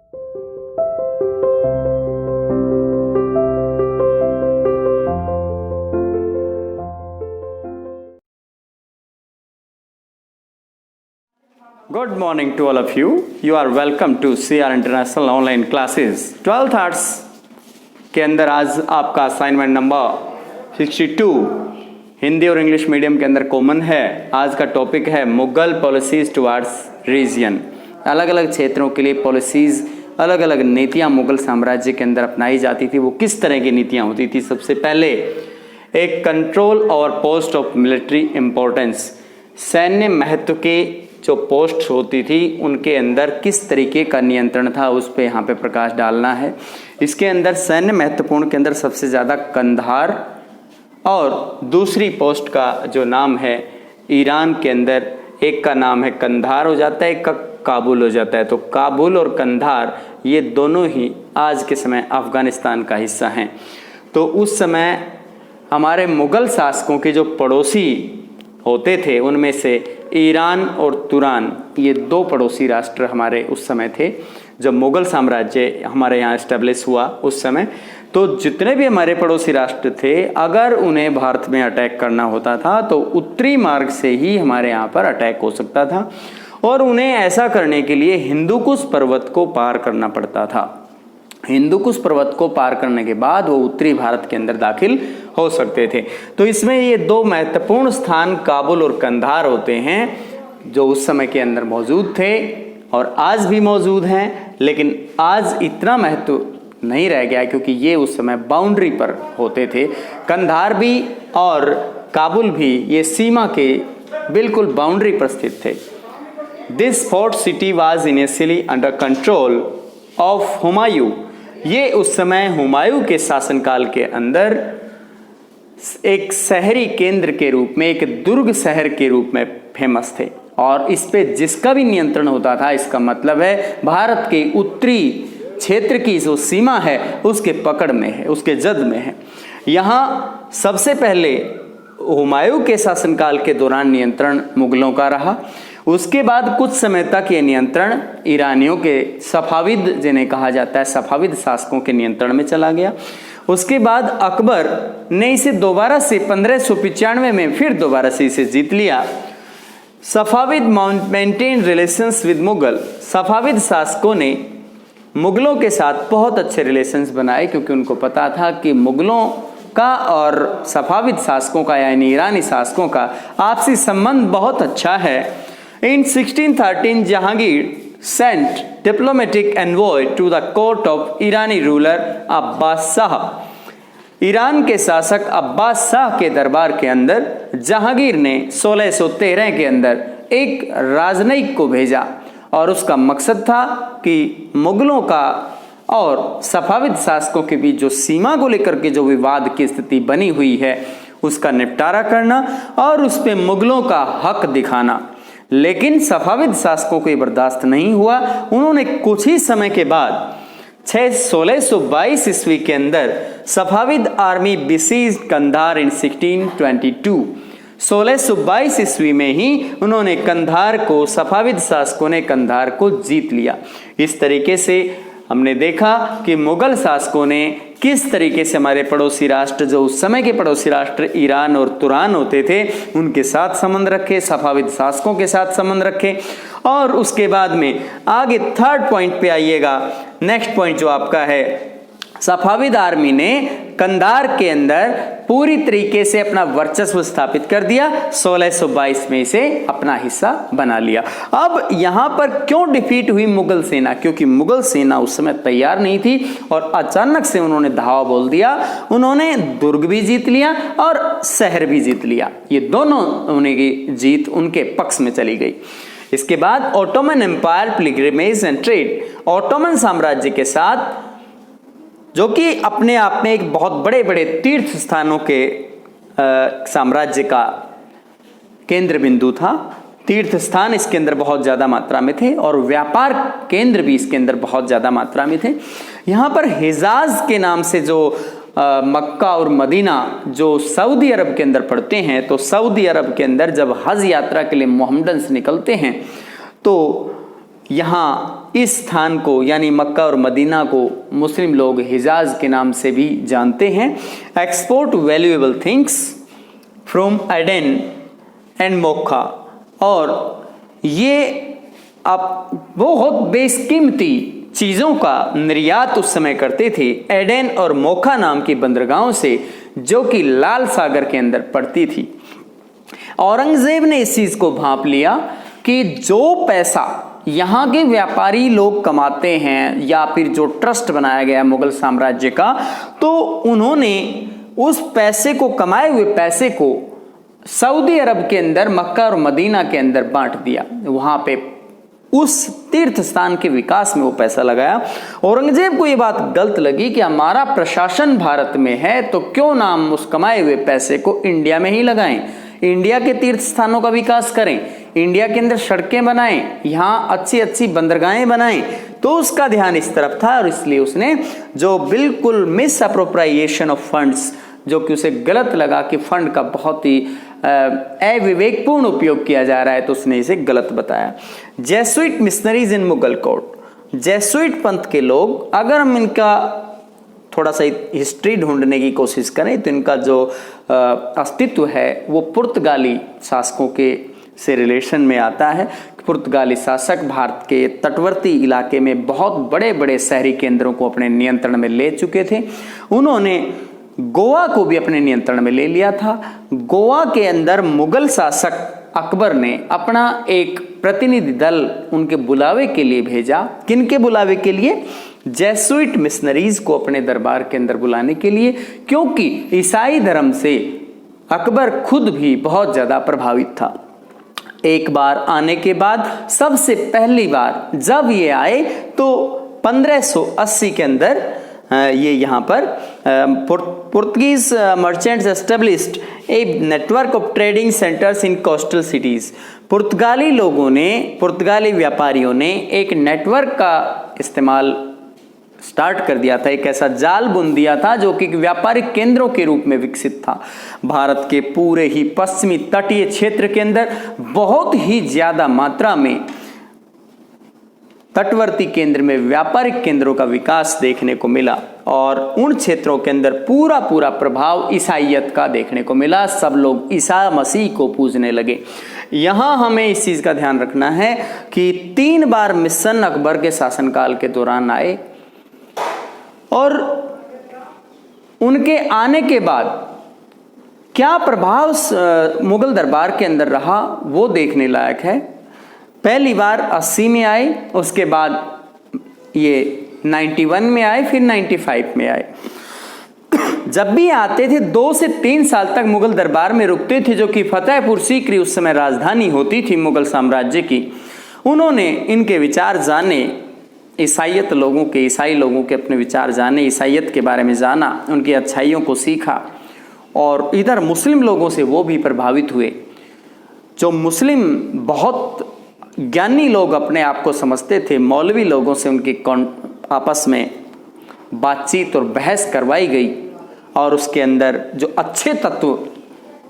Good morning to all of you. You are welcome to CR International Online Classes. 12th arts के अंदर आज आपका assignment number 62 Hindi और English medium के अंदर कॉमन है। आज का टॉपिक है मुगल पॉलिसीज टुवार्ड्स रीजन। अलग अलग क्षेत्रों के लिए पॉलिसीज, अलग अलग नीतियां मुगल साम्राज्य के अंदर अपनाई जाती थी। वो किस तरह की नीतियां होती थी? सबसे पहले एक कंट्रोल और पोस्ट ऑफ मिलिट्री इंपॉर्टेंस, सैन्य महत्व के जो पोस्ट होती थी उनके अंदर किस तरीके का नियंत्रण था, उस पे यहाँ पे प्रकाश डालना है। इसके अंदर सैन्य महत्वपूर्ण के अंदर सबसे ज़्यादा कंधार और दूसरी पोस्ट का जो नाम है ईरान के अंदर, एक का नाम है कंधार हो जाता है, एक का काबुल हो जाता है। तो काबुल और कंधार ये दोनों ही आज के समय अफगानिस्तान का हिस्सा हैं। तो उस समय हमारे मुग़ल शासकों के जो पड़ोसी होते थे उनमें से ईरान और तुरान, ये दो पड़ोसी राष्ट्र हमारे उस समय थे जब मुग़ल साम्राज्य हमारे यहाँ इस्टेब्लिश हुआ उस समय। तो जितने भी हमारे पड़ोसी राष्ट्र थे, अगर उन्हें भारत में अटैक करना होता था तो उत्तरी मार्ग से ही हमारे यहाँ पर अटैक हो सकता था और उन्हें ऐसा करने के लिए हिंदुकुश पर्वत को पार करना पड़ता था। हिंदुकुश पर्वत को पार करने के बाद वो उत्तरी भारत के अंदर दाखिल हो सकते थे। तो इसमें ये दो महत्वपूर्ण स्थान काबुल और कंधार होते हैं जो उस समय के अंदर मौजूद थे और आज भी मौजूद हैं, लेकिन आज इतना महत्व नहीं रह गया क्योंकि ये उस समय बाउंड्री पर होते थे। कंधार भी और काबुल भी ये सीमा के बिल्कुल बाउंड्री पर स्थित थे। This fort city was initially under control of Humayun. ये उस समय हुमायूं के शासनकाल के अंदर एक शहरी केंद्र के रूप में, एक दुर्ग शहर के रूप में फेमस थे और इस पे जिसका भी नियंत्रण होता था, इसका मतलब है भारत के उत्तरी क्षेत्र की जो सीमा है उसके पकड़ में है, उसके जद में है। यहाँ सबसे पहले हुमायूं के शासनकाल के दौरान नियंत्रण मुगलों का रहा। उसके बाद कुछ समय तक ये नियंत्रण ईरानियों के सफाविद, जिन्हें कहा जाता है सफाविद शासकों के नियंत्रण में चला गया। उसके बाद अकबर ने इसे दोबारा से 1595 में फिर दोबारा से इसे जीत लिया। Safavid maintain relations with Mughal. Safavid शासकों ने मुगलों के साथ बहुत अच्छे रिलेशंस बनाए क्योंकि उनको पता था कि मुगलों का और सफाविद शासकों का यानी ईरानी शासकों का आपसी संबंध बहुत अच्छा है। In 1613, Jahangir sent diplomatic envoy to the court of Irani ruler Abbas Shah. Iran के शासक अब्बास शाह के दरबार के अंदर जहांगीर ने 1613 के अंदर एक राजनयिक को भेजा और उसका मकसद था कि मुगलों का और सफाविद शासकों के बीच जो सीमा को लेकर के जो विवाद की स्थिति बनी हुई है उसका निपटारा करना और उस पे मुगलों का हक दिखाना। लेकिन सफाविद शासकों को ये बर्दाश्त नहीं हुआ। उन्होंने कुछ ही समय के बाद 1622 ईस्वी के अंदर सफाविद आर्मी बिसीज कंधार इन 1622। 1622 ईस्वी में ही उन्होंने कंधार को, सफाविद शासकों ने कंधार को जीत लिया। इस तरीके से हमने देखा कि मुगल शासकों ने किस तरीके से हमारे पड़ोसी राष्ट्र, जो उस समय के पड़ोसी राष्ट्र ईरान और तुरान होते थे, उनके साथ संबंध रखे, सफाविद शासकों के साथ संबंध रखे। और उसके बाद में आगे थर्ड पॉइंट पे आइएगा। नेक्स्ट पॉइंट जो आपका है, सफाविद आर्मी ने कंधार के अंदर पूरी तरीके से अपना वर्चस्व स्थापित कर दिया। 1622 में इसे अपना हिस्सा बना लिया। अब यहां पर क्यों डिफीट हुई मुगल सेना? क्योंकि मुगल सेना उस समय तैयार नहीं थी और अचानक से उन्होंने धावा बोल दिया। उन्होंने दुर्ग भी जीत लिया और शहर भी जीत लिया। ये दोनों उनकी जीत उनके पक्ष में चली गई। इसके बाद Ottoman empire, pilgrimage and trade. Ottoman साम्राज्य के साथ, जो कि अपने आप में एक बहुत बड़े बड़े तीर्थ स्थानों के साम्राज्य का केंद्र बिंदु था। तीर्थ स्थान इसके अंदर बहुत ज़्यादा मात्रा में थे और व्यापार केंद्र भी इसके अंदर बहुत ज़्यादा मात्रा में थे। यहाँ पर हिजाज के नाम से जो मक्का और मदीना जो सऊदी अरब के अंदर पड़ते हैं, तो सऊदी अरब के अंदर जब हज यात्रा के लिए मोहम्मडन्स निकलते हैं तो यहाँ इस स्थान को यानी मक्का और मदीना को मुस्लिम लोग हिजाज के नाम से भी जानते हैं। Export valuable things from Aden and Mocha, और ये आप बहुत बेशकीमती चीज़ों का निर्यात उस समय करते थे एडन और मोखा नाम की बंदरगाहों से, जो कि लाल सागर के अंदर पड़ती थी। औरंगजेब ने इस चीज़ को भांप लिया कि जो पैसा यहाँ के व्यापारी लोग कमाते हैं या फिर जो ट्रस्ट बनाया गया मुगल साम्राज्य का, तो उन्होंने उस पैसे को, कमाए हुए पैसे को सऊदी अरब के अंदर मक्का और मदीना के अंदर बांट दिया। वहाँ पे उस तीर्थ स्थान के विकास में वो पैसा लगाया। औरंगजेब को ये बात गलत लगी कि हमारा प्रशासन भारत में है, तो क्यों ना हम उस कमाए हुए पैसे को इंडिया में ही लगाएं, इंडिया के तीर्थ स्थानों का विकास करें, इंडिया के अंदर सड़कें बनाएं, यहाँ अच्छी अच्छी बंदरगाहें बनाएं। तो उसका ध्यान इस तरफ था और इसलिए उसने जो बिल्कुल मिस अप्रोप्रिएशन ऑफ फंड्स, जो कि उसे गलत लगा कि फंड का बहुत ही अविवेकपूर्ण उपयोग किया जा रहा है, तो उसने इसे गलत बताया। जेसुइट मिशनरीज इन मुगल कोर्ट, जेसुइट पंथ के लोग, अगर हम इनका थोड़ा सा हिस्ट्री ढूंढने की कोशिश करें तो इनका जो अस्तित्व है वो पुर्तगाली शासकों के से रिलेशन में आता है। पुर्तगाली शासक भारत के तटवर्ती इलाके में बहुत बड़े बड़े शहरी केंद्रों को अपने नियंत्रण में ले चुके थे। उन्होंने गोवा को भी अपने नियंत्रण में ले लिया था। गोवा के अंदर मुगल शासक अकबर ने अपना एक प्रतिनिधि दल उनके बुलावे के लिए भेजा। किनके बुलावे के लिए? जेसुइट मिशनरीज को अपने दरबार के अंदर बुलाने के लिए, क्योंकि ईसाई धर्म से अकबर खुद भी बहुत ज्यादा प्रभावित था। एक बार आने के बाद सबसे पहली बार जब ये आए तो 1580 के अंदर ये यहाँ पर Portuguese merchants established a network of trading centres in coastal cities. पुर्तगाली लोगों ने, पुर्तगाली व्यापारियों ने एक नेटवर्क का इस्तेमाल स्टार्ट कर दिया था, एक ऐसा जाल बुन दिया था जो कि व्यापारिक केंद्रों के रूप में विकसित था। भारत के पूरे ही पश्चिमी तटीय क्षेत्र के अंदर बहुत ही ज्यादा मात्रा में तटवर्ती केंद्र में व्यापारिक केंद्रों का विकास देखने को मिला और उन क्षेत्रों के अंदर पूरा पूरा प्रभाव ईसाइयत का देखने को मिला। सब लोग ईसा मसीह को पूजने लगे। यहाँ हमें इस चीज का ध्यान रखना है कि 3 बार मिशन अकबर के शासनकाल के दौरान आए और उनके आने के बाद क्या प्रभाव मुगल दरबार के अंदर रहा वो देखने लायक है। पहली बार 80 में आए, उसके बाद ये 91 में आए, फिर 95 में आए। जब भी आते थे 2 से 3 साल तक मुगल दरबार में रुकते थे, जो कि फतेहपुर सीकरी उस समय राजधानी होती थी मुगल साम्राज्य की। उन्होंने इनके विचार जाने, ईसाई लोगों के अपने विचार जाने, ईसाइयत के बारे में जाना, उनकी अच्छाइयों को सीखा और इधर मुस्लिम लोगों से वो भी प्रभावित हुए। जो मुस्लिम बहुत ज्ञानी लोग अपने आप को समझते थे, मौलवी लोगों से उनकी आपस में बातचीत और बहस करवाई गई और उसके अंदर जो अच्छे तत्व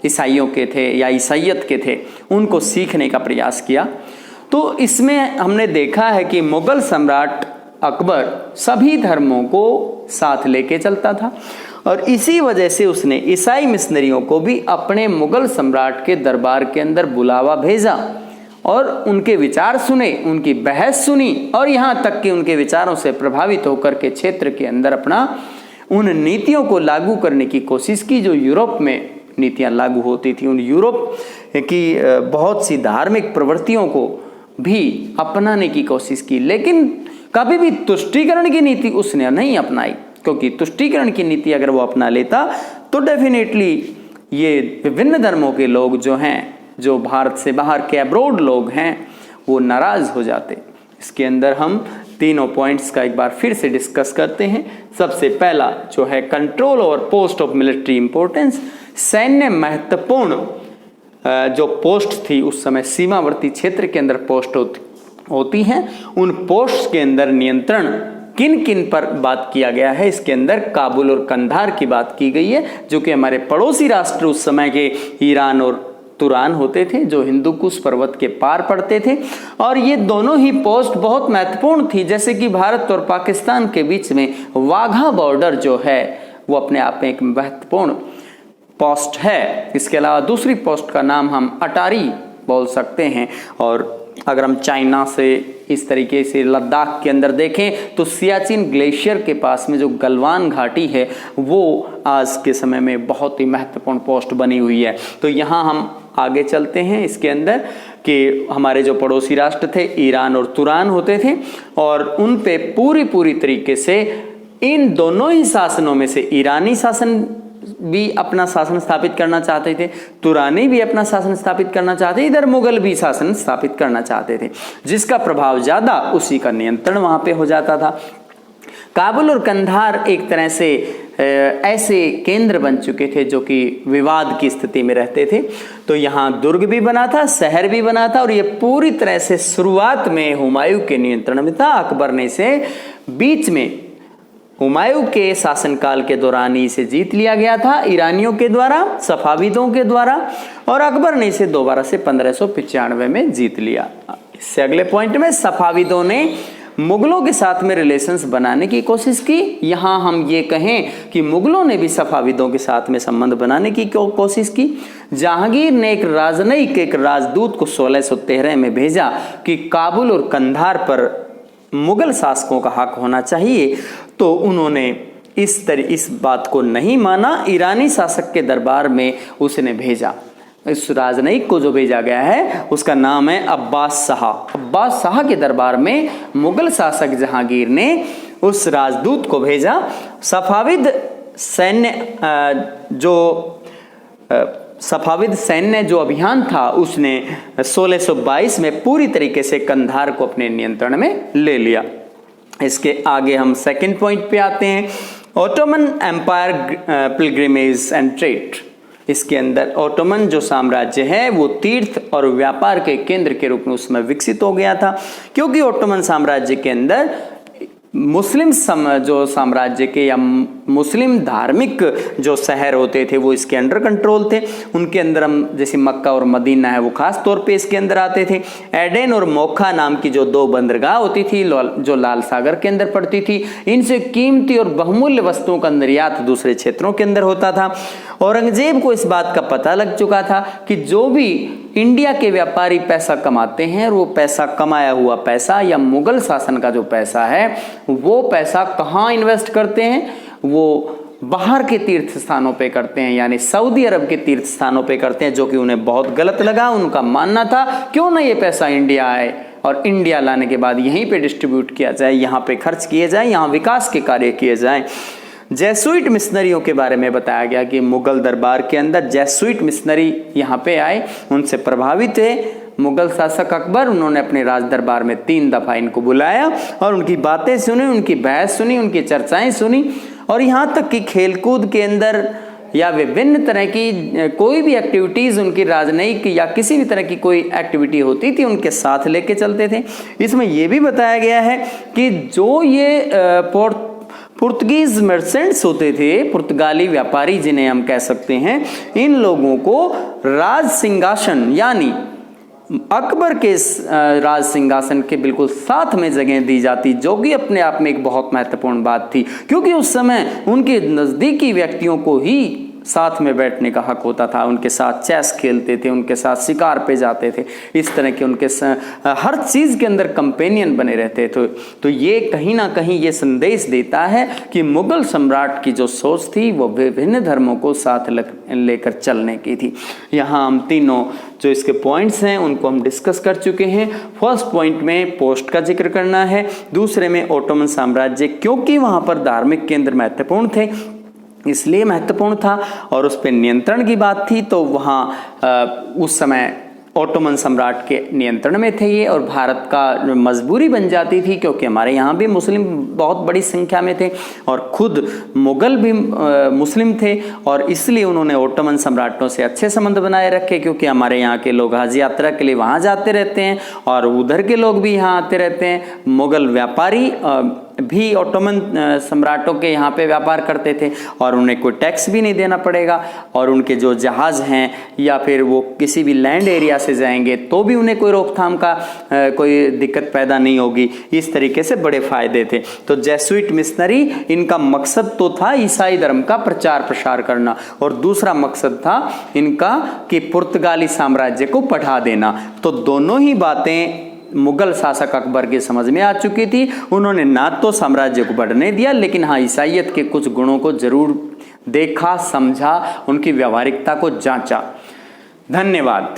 ईसाइयों के थे या ईसाइयत के थे उनको सीखने का प्रयास किया। तो इसमें हमने देखा है कि मुगल सम्राट अकबर सभी धर्मों को साथ लेके चलता था और इसी वजह से उसने ईसाई मिशनरियों को भी अपने मुगल सम्राट के दरबार के अंदर बुलावा भेजा और उनके विचार सुने, उनकी बहस सुनी और यहाँ तक कि उनके विचारों से प्रभावित होकर के क्षेत्र के अंदर अपना उन नीतियों को लागू करने की कोशिश की जो यूरोप में नीतियाँ लागू होती थी। उन यूरोप की बहुत सी धार्मिक प्रवृत्तियों को भी अपनाने की कोशिश की, लेकिन कभी भी तुष्टीकरण की नीति उसने नहीं अपनाई, क्योंकि तुष्टीकरण की नीति अगर वो अपना लेता तो डेफिनेटली ये विभिन्न धर्मों के लोग जो हैं, जो भारत से बाहर के अब्रोड लोग हैं, वो नाराज हो जाते। इसके अंदर हम तीनों पॉइंट्स का एक बार फिर से डिस्कस करते हैं। सबसे पहला जो है control over post of military importance, सैन्य महत्वपूर्ण जो पोस्ट थी उस समय सीमावर्ती क्षेत्र के अंदर पोस्ट होती हैं, उन पोस्ट के अंदर नियंत्रण किन किन पर बात किया गया है। इसके अंदर काबुल और कंधार की बात की गई है, जो कि हमारे पड़ोसी राष्ट्र उस समय के ईरान और तुरान होते थे जो हिंदू कुश पर्वत के पार पड़ते थे। और ये दोनों ही पोस्ट बहुत महत्वपूर्ण थी, जैसे कि भारत और पाकिस्तान के बीच में वाघा बॉर्डर जो है वो अपने आप में एक महत्वपूर्ण पोस्ट है। इसके अलावा दूसरी पोस्ट का नाम हम अटारी बोल सकते हैं। और अगर हम चाइना से इस तरीके से लद्दाख के अंदर देखें तो सियाचिन ग्लेशियर के पास में जो गलवान घाटी है वो आज के समय में बहुत ही महत्वपूर्ण पोस्ट बनी हुई है। तो यहाँ हम आगे चलते हैं इसके अंदर कि हमारे जो पड़ोसी राष्ट्र थे ईरान और तुरान होते थे और उन पे पूरी तरीके से इन दोनों ही शासनों में से ईरानी शासन भी अपना शासन स्थापित करना चाहते थे, तुरानी भी अपना शासन स्थापित करना चाहते, इधर मुगल भी शासन स्थापित करना चाहते थे। जिसका प्रभाव ज्यादा उसी का नियंत्रण वहां पे हो जाता था। काबुल और कंधार एक तरह से ऐसे केंद्र बन चुके थे जो कि विवाद की स्थिति में रहते थे। तो यहाँ दुर्ग भी बना था, शहर भी बना था और ये पूरी तरह से शुरुआत में हुमायूं के नियंत्रण में था। अकबर ने इसे बीच में हुमायूं के शासनकाल के दौरान ही इसे जीत लिया गया था ईरानियों के द्वारा, सफाविदों के द्वारा, और अकबर ने इसे दोबारा से 1595 में जीत लिया। इससे अगले पॉइंट में सफाविदों ने मुगलों के साथ में रिलेशंस बनाने की कोशिश की। यहाँ हम ये कहें कि मुगलों ने भी सफाविदों के साथ में संबंध बनाने की कोशिश की। जहांगीर ने एक राजदूत को 1613 में भेजा कि काबुल और कंधार पर मुगल शासकों का हक होना चाहिए। तो उन्होंने इस बात को नहीं माना। ईरानी शासक के दरबार में उसने भेजा, इस राजनयिक को जो भेजा गया है उसका नाम है अब्बास शाह। अब्बास शाह के दरबार में मुगल शासक जहांगीर ने उस राजदूत को भेजा। सफाविद सैन्य जो अभियान था उसने 1622 में पूरी तरीके से कंधार को अपने नियंत्रण में ले लिया। इसके आगे हम सेकंड पॉइंट पे आते हैं, Ottoman empire pilgrimage and trade. इसके अंदर ओटोमन जो साम्राज्य है वो तीर्थ और व्यापार के केंद्र के रूप में उसमें विकसित हो गया था, क्योंकि ओटोमन साम्राज्य के अंदर मुस्लिम जो साम्राज्य के या मुस्लिम धार्मिक जो शहर होते थे वो इसके अंडर कंट्रोल थे। उनके अंदर हम जैसे मक्का और मदीना है वो खास तौर पे इसके अंदर आते थे। एडेन और मोखा नाम की जो दो बंदरगाह होती थी जो लाल सागर के अंदर पड़ती थी, इनसे कीमती और बहुमूल्य वस्तुओं का निर्यात दूसरे क्षेत्रों के अंदर होता था। औरंगजेब को इस बात का पता लग चुका था कि जो भी इंडिया के व्यापारी पैसा कमाते हैं वो पैसा, कमाया हुआ पैसा या मुगल शासन का जो पैसा है वो पैसा कहाँ इन्वेस्ट करते हैं, वो बाहर के तीर्थ स्थानों पे करते हैं, यानी सऊदी अरब के तीर्थ स्थानों पे करते हैं, जो कि उन्हें बहुत गलत लगा। उनका मानना था क्यों ना ये पैसा इंडिया आए और इंडिया लाने के बाद यहीं पे डिस्ट्रीब्यूट किया जाए, यहाँ पे खर्च किए जाए, यहाँ विकास के कार्य किए जाएं। जैसुइट मिशनरियों के बारे में बताया गया कि मुगल दरबार के अंदर जैसुइट मिशनरी यहाँ पे आए, उनसे प्रभावित है मुगल शासक अकबर। उन्होंने अपने राज दरबार में 3 दफा इनको बुलाया और उनकी बातें सुनी, उनकी बहस सुनी, उनकी चर्चाएं सुनी, और यहाँ तक कि खेलकूद के अंदर या विभिन्न तरह की कोई भी एक्टिविटीज उनकी राजनयिक या किसी भी तरह की कोई एक्टिविटी होती थी उनके साथ लेके चलते थे। इसमें यह भी बताया गया है कि जो ये पुर्तगीज मर्चेंट्स होते थे, पुर्तगाली व्यापारी जिन्हें हम कह सकते हैं, इन लोगों को राज सिंहासन यानी अकबर के राज सिंहासन के बिल्कुल साथ में जगह दी जाती, जो कि अपने आप में एक बहुत महत्वपूर्ण बात थी, क्योंकि उस समय उनके नजदीकी व्यक्तियों को ही साथ में बैठने का हक होता था। उनके साथ चेस खेलते थे, उनके साथ शिकार पे जाते थे, इस तरह के उनके हर चीज़ के अंदर कंपेनियन बने रहते थे। तो ये कहीं ना कहीं ये संदेश देता है कि मुगल सम्राट की जो सोच थी वो विभिन्न धर्मों को साथ लेकर चलने की थी। यहाँ हम तीनों जो इसके पॉइंट्स हैं उनको हम डिस्कस कर चुके हैं। फर्स्ट पॉइंट में पोस्ट का जिक्र करना है, दूसरे में ओटोमन साम्राज्य, क्योंकि वहाँ पर धार्मिक केंद्र महत्वपूर्ण थे इसलिए महत्वपूर्ण था, और उस पर नियंत्रण की बात थी। तो वहाँ उस समय ओटोमन सम्राट के नियंत्रण में थे ये, और भारत का मजबूरी बन जाती थी क्योंकि हमारे यहाँ भी मुस्लिम बहुत बड़ी संख्या में थे और खुद मुगल भी मुस्लिम थे, और इसलिए उन्होंने ओटोमन सम्राटों से अच्छे संबंध बनाए रखे, क्योंकि हमारे यहाँ के लोग हज यात्रा के लिए वहाँ जाते रहते हैं और उधर के लोग भी यहाँ आते रहते हैं। मुगल व्यापारी भी ओटोमन सम्राटों के यहाँ पे व्यापार करते थे और उन्हें कोई टैक्स भी नहीं देना पड़ेगा, और उनके जो जहाज़ हैं या फिर वो किसी भी लैंड एरिया से जाएंगे तो भी उन्हें कोई रोकथाम का कोई दिक्कत पैदा नहीं होगी। इस तरीके से बड़े फायदे थे। तो जेसुइट मिशनरी, इनका मकसद तो था ईसाई धर्म का प्रचार प्रसार करना, और दूसरा मकसद था इनका कि पुर्तगाली साम्राज्य को बढ़ा देना। तो दोनों ही बातें मुगल शासक अकबर की समझ में आ चुकी थी। उन्होंने ना तो साम्राज्य को बढ़ने दिया, लेकिन हाँ ईसाइयत के कुछ गुणों को जरूर देखा, समझा, उनकी व्यावहारिकता को जांचा। धन्यवाद।